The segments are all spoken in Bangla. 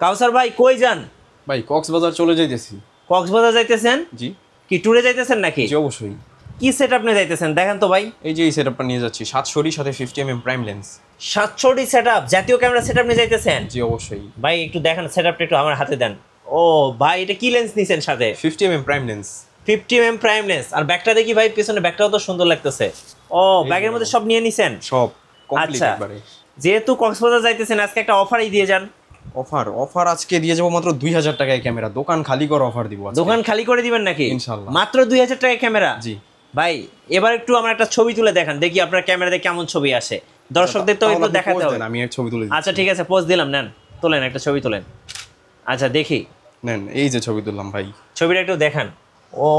কাউসার ভাই কই যান? ভাই কক্সবাজার চলে যাইতেছি। কক্সবাজার যাইতেছেন? জি। কি ট্যুরে যাইতেছেন নাকি? জি অবশ্যই। কি সেটআপ নিয়ে যাইতেছেন দেখেন তো ভাই। এই যে এই সেটআপটা নিয়ে যাচ্ছি 700 সাথে 50mm প্রাইম লেন্স। 700 সেটআপ, জাতীয় ক্যামেরা সেটআপ নিয়ে যাইতেছেন? জি অবশ্যই। ভাই একটু দেখেন সেটআপটা, একটু আমার হাতে দেন। ও ভাই, এটা কি লেন্স নিছেন সাথে? 50mm prime lens. 50mm prime lens. আর ব্যাকটা দেখি ভাই, পিছনে ব্যাকটাও তো সুন্দর লাগতেছে। ও ব্যাগের মধ্যে সব নিয়ে নিছেন? সব কমপ্লিট আচ্ছা, একবারে। যেহেতু কক্সবাজার যাইতেছেন আজকে একটা অফারই দিয়ে যান। অফার আজকে দিয়ে যাবো মাত্র 2000 টাকায় ক্যামেরা। দোকান খালি করে অফার দিব আজকে। দোকান খালি করে দিবেন নাকি? ইনশাআল্লাহ। মাত্র 2000 টাকায় ক্যামেরা? জি ভাই এবার একটু আমার একটা ছবি তুলে দেখান দেখি আপনার ক্যামেরাতে কেমন ছবি আসে, দর্শকদের তো একটু দেখাতে হবে। আমি এক ছবি তুলে দিচ্ছি। আচ্ছা ঠিক আছে, পোজ দিলাম, নেন তোলেন একটা ছবি তোলেন। আচ্ছা দেখি, নেন এই যে ছবি তুললাম ভাই। ছবিটা একটু দেখান। ও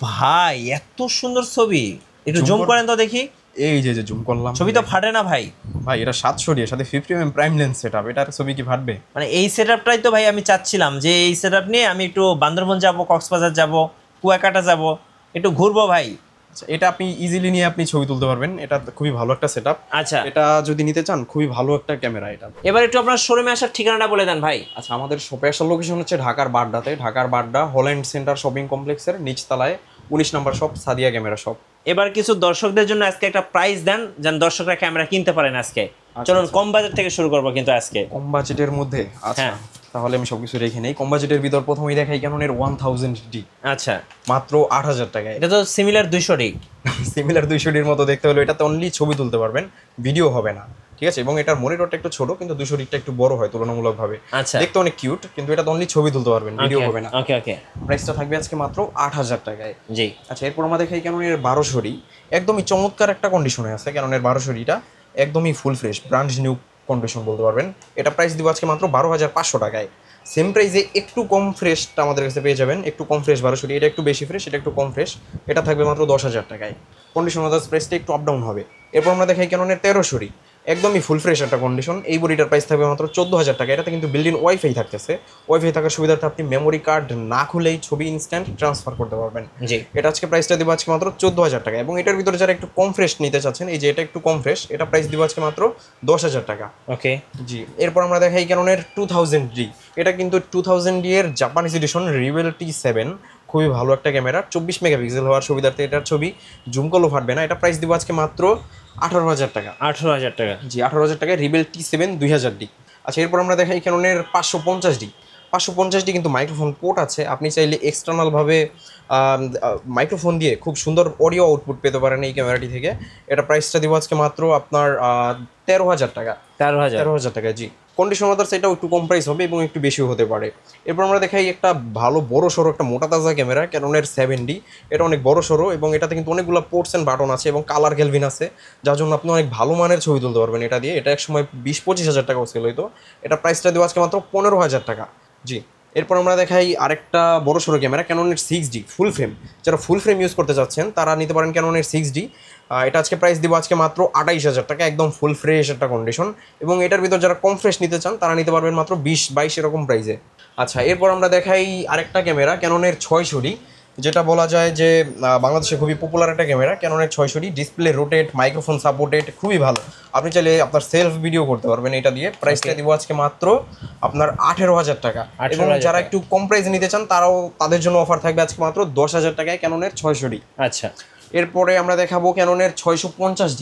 ভাই এত সুন্দর ছবি, একটু জুম করেন তো দেখি। এই যে জুম করলাম, ছবি তো ফাটে না ভাই। ভাই এটা 700 এর সাথে 50mm প্রাইম লেন্স সেটআপ, এটার ছবি কি ফাটবে? মানে এই সেটআপটাই তো ভাই আমি চাচ্ছিলাম, যে এই সেটআপ নিয়ে আমি একটু বান্দরবন যাব, কক্সবাজার যাব, কুয়াকাটা যাব, একটু ঘুরবো ভাই। আচ্ছা, এটা আপনি ইজিলি নিয়ে আপনি ছবি তুলতে পারবেন। এটা খুবই ভালো একটা সেটআপ। আচ্ছা, এটা যদি নিতে চান খুবই ভালো একটা ক্যামেরা এটা। এবার একটু আপনার শোরুমে আসার ঠিকানাটা বলে দেন ভাই। আচ্ছা, আমাদের শপে আসার লোকেশন হচ্ছে ঢাকার বাড্ডাতে, ঢাকার বাড্ডা হল্যান্ড সেন্টার শপিং কমপ্লেক্সের নিচতলায় 19 নম্বর শপ, সাদিয়া ক্যামেরা শপ। এবার কিছু দর্শকদের জন্য আজকে একটা প্রাইস দেন, যেন দর্শকরা ক্যামেরা কিনতে পারেন আজকে। চলুন কম বাজেট থেকে শুরু করবো কিন্তু আজকে। কম বাজেটের মধ্যে? আচ্ছা হ্যাঁ। তাহলে আমি সবকিছু রেখে নেই। কম বাজেটের ভিতর প্রথমেই দেখাই ক্যাননের 1000D, আচ্ছা, মাত্র 8000 টাকায়। এটা তো সিমিলার 200 সিমিলার 200Dর মতো দেখতে হলো। এটাতে অনলি ছবি তুলতে পারবেন, ভিডিও হবে না, ঠিক আছে? এবং এটার মনিটরটা একটু ছোট, কিন্তু 200Dটা একটু বড় হয় তুলনামূলকভাবে। আচ্ছা, দেখতে অনেক কিউট, কিন্তু এটাতে অনলি ছবি তুলতে পারবেন, ভিডিও হবে না। ওকে ওকে। প্রাইসটা থাকবে আজকে মাত্র 8000 টাকায়। জি। আচ্ছা, এরপর আমরা দেখাই ক্যাননের 1200D। একদমই চমৎকার একটা কন্ডিশনে আছে ক্যাননের 1200Dটা, একদমই full fresh brand new condition বলতে পারবেন। এটা প্রাইস দিব আজকে মাত্র 12500 টাকায়। সেম প্রাইসে একটু কম ফ্রেশটা আমাদের কাছে পেয়ে যাবেন, একটু কম ফ্রেশ 1200D। এটা একটু বেশি ফ্রেশ, এটা একটু কম ফ্রেশ। এটা থাকবে মাত্র 10000 টাকায়। কন্ডিশন আদার্স প্রাইসটা একটু আপ ডাউন হবে। এরপর আমরা দেখাই ক্যাননের 1300D, একদমই ফুল ফ্রেশ একটা কন্ডিশন। এই বডিটার প্রাইস থাকবে মাত্র 14000 টাকা। এটাতে কিন্তু বিল্ডিং ওয়াইফাই থাকতেছে। ওয়াইফাই থাকার সুবিধার্থে আপনি মেমোরি কার্ড না খুলেই ছবি ইনস্ট্যান্ট ট্রান্সফার করতে পারবেন। জি। এটা আজকে প্রাইসটা দিব আজকে মাত্র 14000 টাকা। এবং এটার ভিতরে যারা একটু কম ফ্রেশ নিতে চাচ্ছেন, এই যে এটা একটু কম ফ্রেশ, এটা প্রাইস দিব আজকে মাত্র 10000 টাকা। ওকে। জি। এরপর আমরা দেখাই ক্যাননের 2000D। এটা কিন্তু 2000D এর জাপানিজ এডিশন, রিবেল T7। খুবই ভালো একটা ক্যামেরা, 24 মেগাপিক্সেল হওয়ার সুবিধার্থে এটার ছবি জুম করলেও ফাটবে না। এটা প্রাইস দিব আজকে মাত্র 18000 টাকা। 18000 টাকা? জি, 18000 টাকায় রিবেল T7 2000D। আচ্ছা, এরপর আমরা দেখাই ক্যাননের 550D। 550D কিন্তু মাইক্রোফোন পোর্ট আছে, আপনি চাইলে এক্সটার্নালভাবে মাইক্রোফোন দিয়ে খুব সুন্দর অডিও আউটপুট পেতে পারেন এই ক্যামেরাটি থেকে। এটা প্রাইসটা দিব আজকে মাত্র আপনার 13000 টাকা। 13000 টাকা, জি। কন্ডিশন আদার্স এটাও একটু কম প্রাইস হবে এবং একটু বেশিও হতে পারে। এরপর আমরা দেখাই একটা ভালো বড় সড়ো একটা মোটা তাজা ক্যামেরা, ক্যাননের 7D। এটা অনেক বড় সড়ো এবং এটাতে কিন্তু অনেকগুলো পোর্টস অ্যান্ড বাটন আছে এবং কালার ক্যালভিন আছে, যার জন্য আপনি অনেক ভালো মানের ছবি তুলতে পারবেন এটা দিয়ে। এটা এক সময় 20-25 হাজার টাকাও সেল হইতো। এটা প্রাইসটা দেবো আজকে মাত্র 15000 টাকা। জি। এরপর আমরা দেখাই আরেকটা বড় সড়ো ক্যামেরা, ক্যাননের 6D ফুল ফ্রেম। যারা ফুল ফ্রেম ইউজ করতে চাচ্ছেন তারা নিতে পারেন ক্যাননের 6D। এটা আজকে প্রাইস দিব আজকে মাত্র 28000 টাকা, একদম ফুল ফ্রেশ একটা কন্ডিশন। এবং এটার ভিতর যারা কম ফ্রেশ নিতে চান তারা নিতে পারবেন মাত্র 20-22 এরকম প্রাইসে। আচ্ছা, এরপর আমরা দেখাই আরেকটা ক্যামেরা, ক্যাননের 600D, যেটা বলা যায় যে বাংলাদেশে খুবই পপুলার একটা ক্যামেরা। ক্যাননের 600D, display rotate, microphone supported, খুবই ভালো। আপনি চাইলে আপনার সেলফ ভিডিও করতে পারবেন এটা দিয়ে। প্রাইসটা দিব আজকে মাত্র আপনার 18000 টাকা। এবং যারা একটু কম প্রাইসে নিতে চান তারাও, তাদের জন্য অফার থাকবে আজকে মাত্র 10000 টাকায় ক্যাননের 600D। আচ্ছা, এরপরে আমরা দেখাবো ক্যাননের 650D।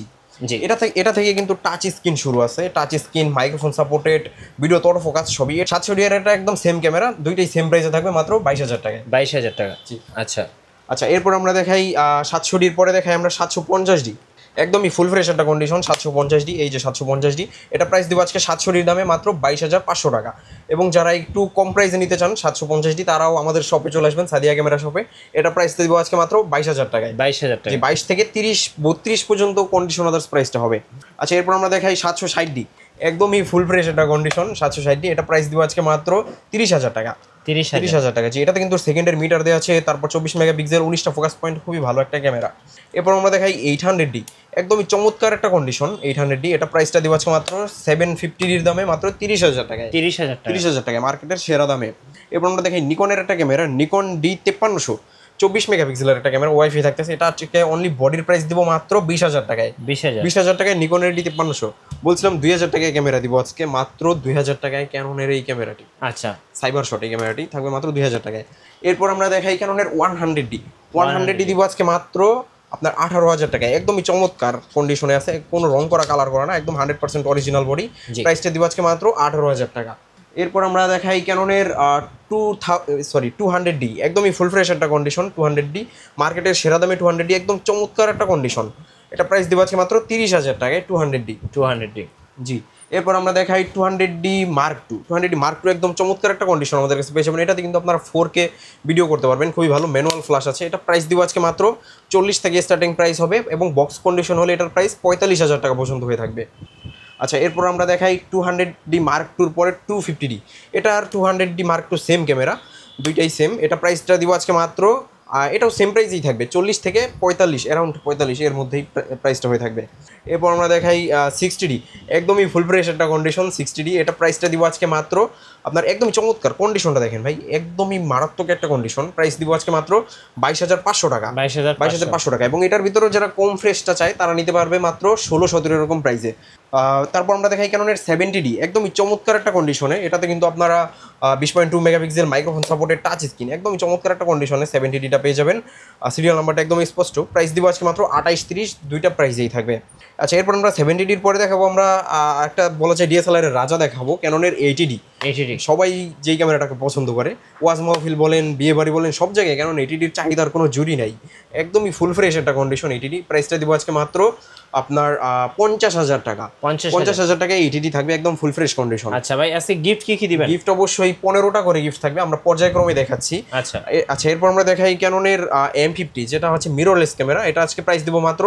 জি। এটা থেকে কিন্তু টাচ স্ক্রিন শুরু আছে, touch screen, microphone supported, video তটো ফোকাস সবই। 700D এর এটা একদম সেম ক্যামেরা, দুইটাই সেম প্রাইসে থাকবে মাত্র 22000 টাকায়। 22000 টাকা, জি। আচ্ছা। আচ্ছা, এরপর আমরা দেখাই 700Dর পরে দেখাই আমরা 750D, একদমই ফুল ফ্রেশ একটা কন্ডিশন 750D। এই যে 750D, এটা প্রাইস দিব আজকে 700Dর দামে মাত্র 22500 টাকা। এবং যারা একটু কম প্রাইসে নিতে চান 750D, তারাও আমাদের শপে চলে আসবেন, সাদিয়া ক্যামেরা শপে। এটা প্রাইস দিব আজকে মাত্র 22000 টাকায়। 22000 টাকা? 22 থেকে 30-32 পর্যন্ত কন্ডিশন আদার্স প্রাইসটা হবে। আচ্ছা, এরপর আমরা দেখাই 760D, একদমই ফুল ফ্রেশ একটা কন্ডিশন 760D। এটা প্রাইস দিব আজকে মাত্র 30000 টাকা। 30000 টাকা, জি। এটাতে কিন্তু সেকেন্ডের মিটার দেওয়া আছে, তারপর 24 মেগাপিক্সেল, 19টা ফোকাস পয়েন্ট, খুবই ভালো একটা ক্যামেরা। এরপর আমরা দেখাই 800D, একদমই চমৎকার একটা কন্ডিশন 800D। এটা প্রাইসটা দিব আজকে মাত্র 750Dর দামে মাত্র 30000 টাকায়। 30000 টাকা? 30000 টাকায়, মার্কেটের সেরা দামে। এরপর আমরা দেখাই নিকনের একটা ক্যামেরা, নিকন D5300, 24 মেগাপিক্সেলের একটা ক্যামেরা ওয়াইফাই থাকতেছে। এটা হচ্ছে অনলি বডির প্রাইস দিব মাত্র 20,000 টাকায়। 20,000 20,000 টাকায় নিকনের ডি 5300। বলছিলাম 2,000 টাকায় ক্যামেরা দিব আজকে, মাত্র 2,000 টাকায় ক্যাননের এই ক্যামেরাটি, আচ্ছা সাইবার শট এই ক্যামেরাটি থাকবে মাত্র 2,000 টাকায়। এরপর আমরা দেখাই ক্যাননের 100D দিব আজকে মাত্র আপনার 18,000 টাকায়। একদমই চমৎকার কন্ডিশনে আছে, কোনো রং করা কালার করা না, একদম 100% অরিজিনাল বডি। জি। প্রাইসটা দিব আজকে মাত্র 18,000 টাকা। এরপর আমরা দেখাই ক্যাননের 200D, একদমই ফুল ফ্রেশ একটা কন্ডিশন। 200D মার্কেটের সেরা দামে 200D, একদম চমৎকার একটা কন্ডিশন। এটা প্রাইস দিব আজকে মাত্র 30,000 টাকায় 200D। 200D জি। এরপর আমরা দেখাই 200D Mark II। 200D Mark II একদম চমৎকার একটা কন্ডিশন আমাদের কাছে পেয়ে যাবেন। এটাতে কিন্তু আপনারা 4K ভিডিও করতে পারবেন, খুবই ভালো, ম্যানুয়াল ফ্ল্যাশ আছে। এটা প্রাইস দিব আজকে মাত্র 40 থেকে স্টার্টিং প্রাইস হবে, এবং বক্স কন্ডিশন হলে এটার প্রাইস 45,000 টাকা পর্যন্ত হয়ে থাকবে। আচ্ছা, এরপর আমরা দেখাই 200D Mark II পরে 250D। এটা আর 200D Mark II same camera, দুইটাই সেম। এটা প্রাইসটা দিব আজকে মাত্র এটাও সেম প্রাইসেই থাকবে, 40 থেকে 45, অ্যারাউন্ড 45 এর মধ্যেই প্রাইসটা হয়ে থাকবে। এরপর আমরা দেখাই 60D, একদমই ফুল ফ্রেশ একটা কন্ডিশন 60D। এটা প্রাইসটা দিব আজকে মাত্র আপনার, একদমই চমৎকার কন্ডিশনটা দেখেন ভাই, একদমই মারাত্মক একটা কন্ডিশন। প্রাইস দিব আজকে মাত্র 22,500 টাকা। 22,500 টাকা। এবং এটার ভিতরে যারা কম ফ্রেশটা চায় তারা নিতে পারবে মাত্র 16-17 এরকম প্রাইসে। তারপর আমরা দেখাই ক্যাননের 70D, একদমই চমৎকার একটা কন্ডিশনে। এটাতে কিন্তু আপনারা 20.2 মেগাপিক্সেল মাইক্রোফোন সাপোর্টের টাচ স্ক্রিন, একদমই চমৎকার একটা কন্ডিশনে 70Dটা পেয়ে যাবেন। সিরিয়াল নাম্বারটা একদম স্পষ্ট। প্রাইস দিব আজকে মাত্র 28-30, দুইটা প্রাইসেই থাকবে। আচ্ছা, এরপর আমরা 70Dর পরে দেখাবো আমরা একটা বলা যায় ডিএসএলআর এর রাজা দেখাবো, ক্যাননের 80D। সবাই যেই ক্যামেরাটাকে পছন্দ করে, ওয়াজ মাহফিল বলেন, বিয়ে বাড়ি বলেন, সব জায়গায় ক্যানন 80Dর চাহিদার কোনো জুড়ি নাই, একদমই ফুল ফ্রেশ একটা কন্ডিশন 80D। প্রাইসটা দিব আজকে মাত্র আপনার 50,000 টাকা। 50,000 টাকায় 80D থাকবে, একদম ফুল ফ্রেশ কন্ডিশন। আচ্ছা ভাই, আজকে গিফট কি দিবেন? গিফট অবশ্যই 15টা করে গিফট থাকবে, আমরা পর্যায়ক্রমে দেখাচ্ছি। আচ্ছা আচ্ছা, এরপর আমরা দেখাই ক্যাননের M50, যেটা হচ্ছে মিররলেস ক্যামেরা। এটা আজকে প্রাইস দিব মাত্র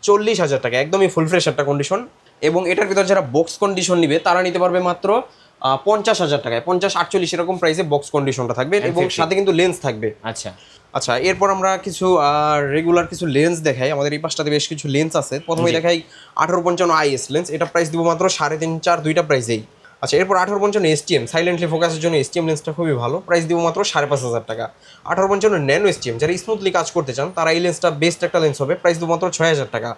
40,000 টাকা, একদমই ফুল ফ্রেশ একটা কন্ডিশন। এবং এটার ভিতর যারা বক্স কন্ডিশন নিবে তারা নিতে পারবে মাত্র 50,000 টাকায়, 50-48 এরকম প্রাইসে বক্স কন্ডিশনটা থাকবে, এবং সাথে কিন্তু লেন্স থাকবে। আচ্ছা আচ্ছা, এরপর আমরা কিছু রেগুলার কিছু লেন্স দেখাই। আমাদের এই পাশটাতে বেশ কিছু লেন্স আছে। প্রথমে দেখাই 1855 IS লেন্স। এটা প্রাইস দিব মাত্র 3.5-4, দুইটা প্রাইসেই। আচ্ছা, এরপর 1855 STM সাইলেন্টলি ফোকাসের জন্য STM লেন্সটা খুবই ভালো, প্রাইস দিব মাত্র 5,500 টাকা। 1855 ন্যানো STM, যারা স্মুথলি কাজ করতে চান তারা এই লেন্সটা বেস্ট একটা লেন্স হবে, প্রাইস দিব মাত্র 6,000 টাকা।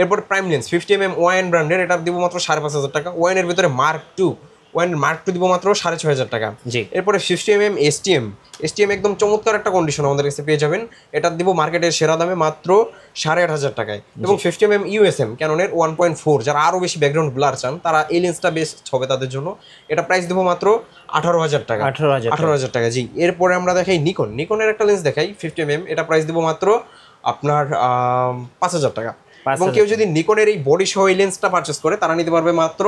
এরপর প্রাইম লেন্স 50mm ওয়াইন ব্র্যান্ডের, এটা দিব মাত্র 5,500 টাকা। ওয়াইনের ভিতরে Mark II দিব মাত্র 6,500 টাকা। এরপরে 50mm STM একদম চমৎকার একটা কন্ডিশন আমাদের কাছে পেয়ে যাবেন। এটা দিব মার্কেটের সেরা দামে মাত্র 8,500 টাকায়। এবং 50mm USM ক্যাননের 1.4, যারা আরও বেশি ব্যাকগ্রাউন্ড ব্লার চান তারা এই লেন্সটা বেস্ট হবে তাদের জন্য। এটা প্রাইস দেবো মাত্র 18,000 টাকা। 18,000 টাকা, জি। এরপরে আমরা দেখাই নিকনের একটা লেন্স দেখাই 50mm। এটা প্রাইস দেবো মাত্র আপনার 5,000 টাকা। এবং কেউ যদি নিকনের এই বডি সহ এই লেন্সটা পারচেস করে তারা নিতে পারবে মাত্র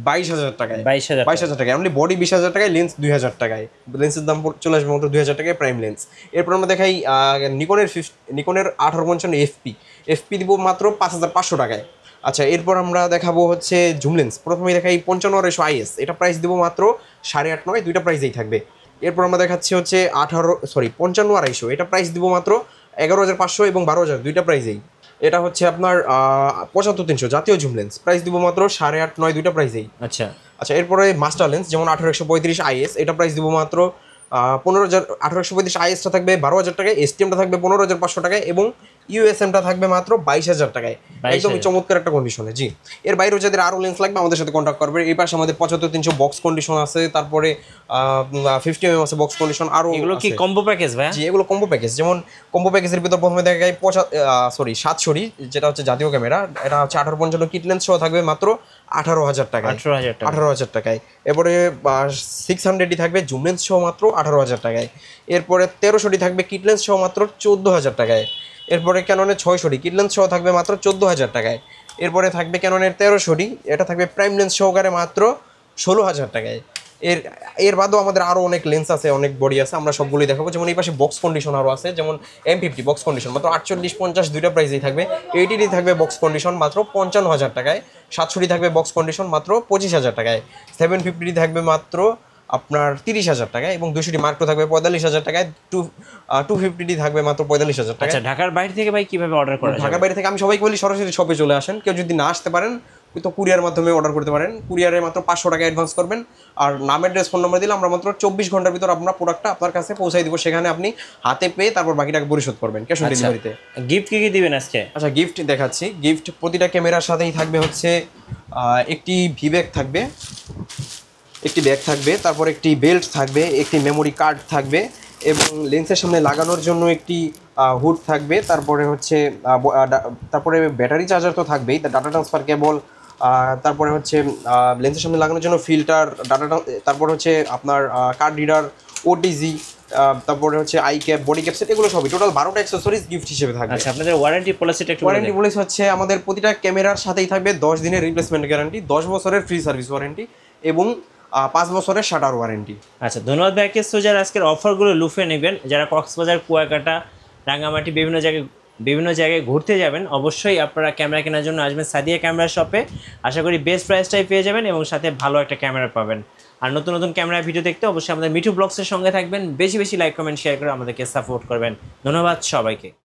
22,000 টাকায়। 22,000 টাকায় অনলি, বডি 20,000 টাকায়, লেন্স 2,000 টাকায়। লেন্সের দাম চলে আসবে মাত্র 2,000 টাকায়, প্রাইম লেন্স। এরপর আমরা দেখাই নিকনের 1855 FP দিব মাত্র 5,500 টাকায়। আচ্ছা, এরপর আমরা দেখাবো হচ্ছে জুম লেন্স। প্রথমেই দেখাই 55 IS, এটা প্রাইস দিব মাত্র 8.5-9, দুইটা প্রাইসেই থাকবে। এরপর আমরা দেখাচ্ছি হচ্ছে 55 এটা প্রাইস দিব মাত্র 11,500 এবং 12,000, দুইটা প্রাইসেই। এটা হচ্ছে আপনার 75-300 জাতীয় জুম লেন্স, প্রাইস দিব মাত্র 8.5-9, দুইটা প্রাইসেই। আচ্ছা আচ্ছা, এরপরে মাস্টার লেন্স যেমন 1835 IS, এটা প্রাইস দিব মাত্র 15,000। 1835 ISটা থাকবে 12,000 টাকায়, STMটা থাকবে 15,500 টাকায়, এবং USMটা থাকবে মাত্র 22,000 টাকায়, একদমই চমৎকার একটা কন্ডিশনে। জি, এর বাইরেও যাদের আরও লেন্স লাগবে আমাদের সাথে কন্ট্যাক্ট করবে। এই পাশে আমাদের 75-300 বক্স কন্ডিশন আছে, তারপরে 50mm আছে বক্স কন্ডিশন, আরও। এগুলো কি কম্বো প্যাকেজ ভাই? জি, এগুলো কম্বো প্যাকেজ। যেমন কম্বো প্যাকেজের ভিতর প্রথমে দেখা যায় 700, যেটা হচ্ছে জাতীয় ক্যামেরা। এটা হচ্ছে 1855 কিট লেন্স সহ থাকবে মাত্র 18,000 টাকায়। 18,000 টাকায়। এরপরে 600 থাকবে জুম লেন্স সহ মাত্র 18,000 টাকায়। এরপরে 1300 থাকবে কিট লেন্স সহ মাত্র 14,000 টাকায়। এরপরে ক্যাননের 600 কিট লেন্স সহ থাকবে মাত্র 14,000 টাকায়। এরপরে থাকবে ক্যাননের 1300, এটা থাকবে প্রাইম লেন্স সহকারে মাত্র 16,000 টাকায়। এর বাদেও আমাদের আরও অনেক লেন্স আছে, অনেক বডি আছে, আমরা সবগুলোই দেখাবো। যেমন এই পাশে বক্স কন্ডিশন আরও আছে, যেমন M50 বক্স কন্ডিশন মাত্র 48-50, দুইটা প্রাইসেই থাকবে। 80D থাকবে বক্স কন্ডিশন মাত্র 55,000 টাকায়। 700D থাকবে বক্স কন্ডিশন মাত্র 25,000 টাকায়। 750D থাকবে মাত্র আপনার 30,000 টাকায়, এবং 200D Mark II থাকবে 45,000 টাকায়। 250D থাকবে মাত্র 45,000 টাকা। ঢাকার বাইরে থেকে ভাই কিভাবে অর্ডার করা? ঢাকার বাইরে থেকে আমি সবাইকে বলি সরাসরি শপে চলে আসেন। কেউ যদি না আসতে পারেন তো কুরিয়ার মাধ্যমে অর্ডার করতে পারেন। কুরিয়ারে মাত্র 500 টাকা অ্যাডভান্স করবেন, আর নাম অ্যাড্রেস ফোন নাম্বার দিলে আমরা মাত্র 24 ঘন্টার ভিতর আপনার প্রোডাক্টটা আপনার কাছে পৌঁছাই দিব। সেখানে আপনি হাতে পেয়ে তারপর বাকি টাকা পরিশোধ করবেন ক্যাশ অন ডেলিভারিতে। গিফট কি দিবেন আজকে? আচ্ছা, গিফট দেখাচ্ছি। গিফট প্রতিটা ক্যামেরার সাথেই থাকবে হচ্ছে একটি ভি ব্যাগ থাকবে, একটি ব্যাগ থাকবে, তারপর একটি বেল্ট থাকবে, একটি মেমোরি কার্ড থাকবে, এবং লেন্সের সামনে লাগানোর জন্য একটি হুড থাকবে। তারপরে হচ্ছে তারপরে ব্যাটারি চার্জার তো থাকবেই, ডাটা ট্রান্সফার কেবল, তারপরে হচ্ছে লেন্সের সামনে লাগানোর জন্য ফিল্টার, তারপর হচ্ছে আপনার কার্ড রিডার, ওটিজি, তারপরে হচ্ছে I cap, body cap set, এগুলো সবই টোটাল 12টা অ্যাক্সেসরিজ গিফট হিসেবে থাকবে। আচ্ছা, আপনাদের ওয়ারেন্টি পলিসিটা একটু ওয়ারেন্টি পলিসি হচ্ছে আমাদের প্রতিটা ক্যামেরার সাথেই থাকবে 10 দিনের রিপ্লেসমেন্ট গ্যারান্টি, 10 বছরের ফ্রি সার্ভিস ওয়ারেন্টি এবং 5 বছরের শাটার ওয়ারেন্টি। আচ্ছা, ধন্যবাদ ভাইকে। সো যারা আজকের অফারগুলো লুফে নেবেন, যারা কক্সবাজার, কুয়াকাটা, রাঙ্গামাটি বিভিন্ন জায়গায় ঘুরতে যাবেন, অবশ্যই আপনারা ক্যামেরা কেনার জন্য আসবেন সাদিয়া ক্যামেরা শপে। আশা করি বেস্ট প্রাইসটাই পেয়ে যাবেন এবং সাথে ভালো একটা ক্যামেরা পাবেন। আর নতুন নতুন ক্যামেরা ভিডিও দেখতে অবশ্যই আমাদের মিঠু ব্লগসের সঙ্গে থাকবেন। বেশি বেশি লাইক, কমেন্ট, শেয়ার করে আমাদেরকে সাপোর্ট করবেন। ধন্যবাদ সবাইকে।